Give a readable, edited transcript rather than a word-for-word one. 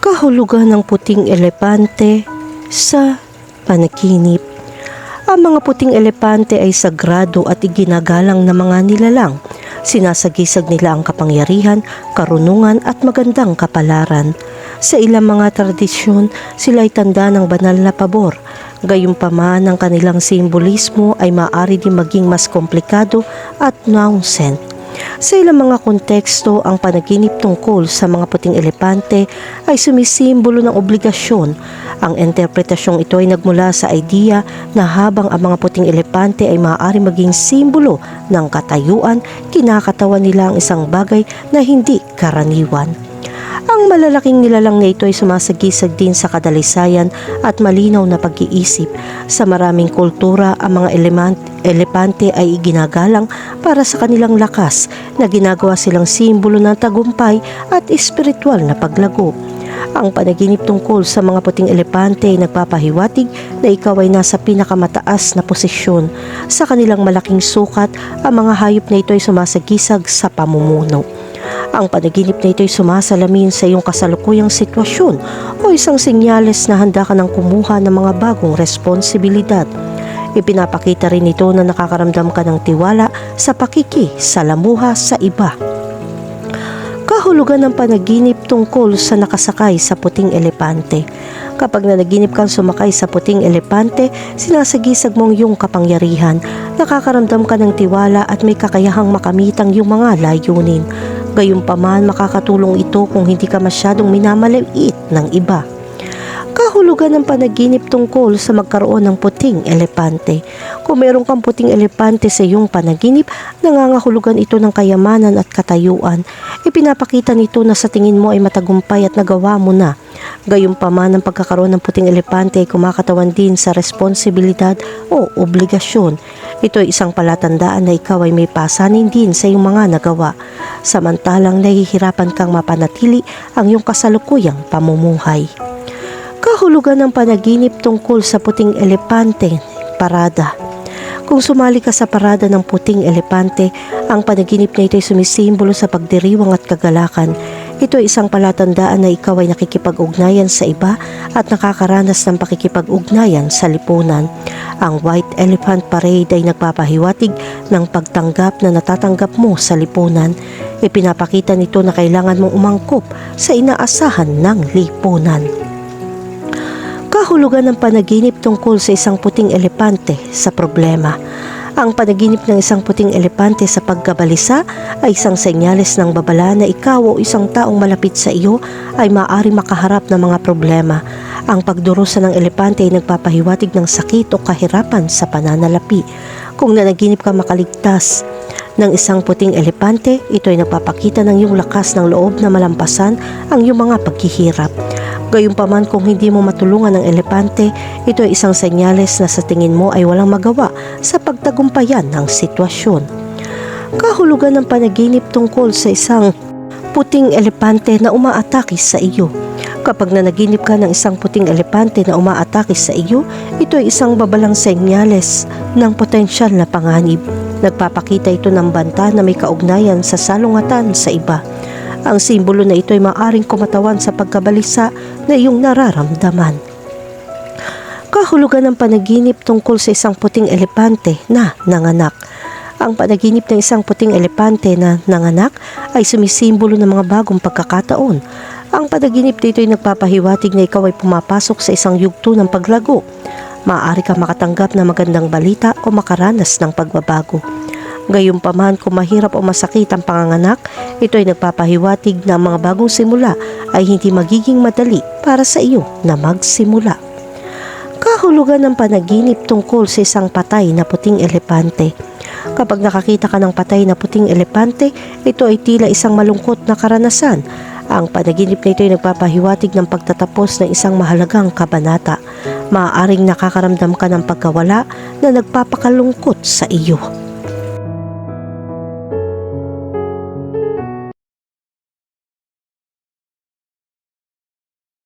Kahulugan ng puting elepante sa panaginip. Ang mga puting elepante ay sagrado at iginagalang na mga nilalang. Sinasagisag nila ang kapangyarihan, karunungan at magandang kapalaran. Sa ilang mga tradisyon, sila ay tanda ng banal na pabor. Gayunpaman, ang kanilang simbolismo ay maaari din maging mas komplikado at nuanced. Sa ilang mga konteksto, ang panaginip tungkol sa mga puting elepante ay sumisimbolo ng obligasyon. Ang interpretasyong ito ay nagmula sa idea na habang ang mga puting elepante ay maaari maging simbolo ng katayuan, kinakatawan nila ang isang bagay na hindi karaniwan. Ang malalaking nilalang na ito ay sumasagisag din sa kadalisayan at malinaw na pag-iisip. Sa maraming kultura, ang mga elepante ay iginagalang para sa kanilang lakas na ginagawa silang simbolo ng tagumpay at espiritual na paglago. Ang panaginip tungkol sa mga puting elepante ay nagpapahiwatig na ikaw ay nasa pinakamataas na posisyon. Sa kanilang malaking sukat, ang mga hayop na ito ay sumasagisag sa pamumuno. Ang panaginip na ito ay sumasalamin sa iyong kasalukuyang sitwasyon o isang senyales na handa ka ng kumuha ng mga bagong responsibilidad. Ipinapakita rin ito na nakakaramdam ka ng tiwala sa pakikisalamuha sa iba. Kahulugan ng panaginip tungkol sa nakasakay sa puting elepante. Kapag nanaginip kang sumakay sa puting elepante, sinasagisag mo ang iyong kapangyarihan. Nakakaramdam ka ng tiwala at may kakayahang makamit ang iyong mga layunin. Gayunpaman, makakatulong ito kung hindi ka masyadong minamaliit ng iba. Kahulugan ng panaginip tungkol sa magkaroon ng puting elepante. Kung meron kang puting elepante sa iyong panaginip, nangangahulugan ito ng kayamanan at katayuan. Ipinapakita nito na sa tingin mo ay matagumpay at nagawa mo na. Gayunpaman, ang pagkakaroon ng puting elepante ay kumakatawan din sa responsibilidad o obligasyon. Ito ay isang palatandaan na ikaw ay may pasanin din sa iyong mga nagawa. Samantalang nahihirapan kang mapanatili ang iyong kasalukuyang pamumuhay. Kahulugan ng panaginip tungkol sa puting elepante, parada. Kung sumali ka sa parada ng puting elepante, ang panaginip na ito ay sumisimbolo sa pagdiriwang at kagalakan. Ito ay isang palatandaan na ikaw ay nakikipag-ugnayan sa iba at nakakaranas ng pakikipag-ugnayan sa lipunan. Ang White Elephant Parade ay nagpapahiwatig ng pagtanggap na natatanggap mo sa lipunan. Ipinapakita nito na kailangan mong umangkop sa inaasahan ng lipunan. Kahulugan ng panaginip tungkol sa isang puting elepante sa problema. Ang panaginip ng isang puting elepante sa pagkabalisa ay isang senyales ng babala na ikaw o isang taong malapit sa iyo ay maaari makaharap ng mga problema. Ang pagdurusa ng elepante ay nagpapahiwatig ng sakit o kahirapan sa pananalapi. Kung nanaginip ka makaligtas ng isang puting elepante, ito ay nagpapakita ng iyong lakas ng loob na malampasan ang iyong mga paghihirap. Gayunpaman, kung hindi mo matulungan ng elepante, ito ay isang senyales na sa tingin mo ay walang magawa sa pagtagumpayan ng sitwasyon. Kahulugan ng panaginip tungkol sa isang puting elepante na umaatake sa iyo. Kapag nanaginip ka ng isang puting elepante na umaatake sa iyo, ito ay isang babalang senyales ng potensyal na panganib. Nagpapakita ito ng banta na may kaugnayan sa salungatan sa iba. Ang simbolo na ito ay maaaring kumatawan sa pagkabalisa na iyong nararamdaman. Kahulugan ng panaginip tungkol sa isang puting elepante na nanganak. Ang panaginip ng isang puting elepante na nanganak ay sumisimbolo ng mga bagong pagkakataon. Ang panaginip dito ay nagpapahiwatig na ikaw ay pumapasok sa isang yugto ng paglago. Maaari ka makatanggap ng magandang balita o makaranas ng pagbabago. Gayunpaman, kung mahirap o masakit ang panganganak, ito ay nagpapahiwatig na ang mga bagong simula ay hindi magiging madali para sa iyo na magsimula. Kahulugan ng panaginip tungkol sa isang patay na puting elepante. Kapag nakakita ka ng patay na puting elepante, ito ay tila isang malungkot na karanasan. Ang panaginip na ito ay nagpapahiwatig ng pagtatapos ng isang mahalagang kabanata. Maaaring nakakaramdam ka ng pagkawala na nagpapakalungkot sa iyo.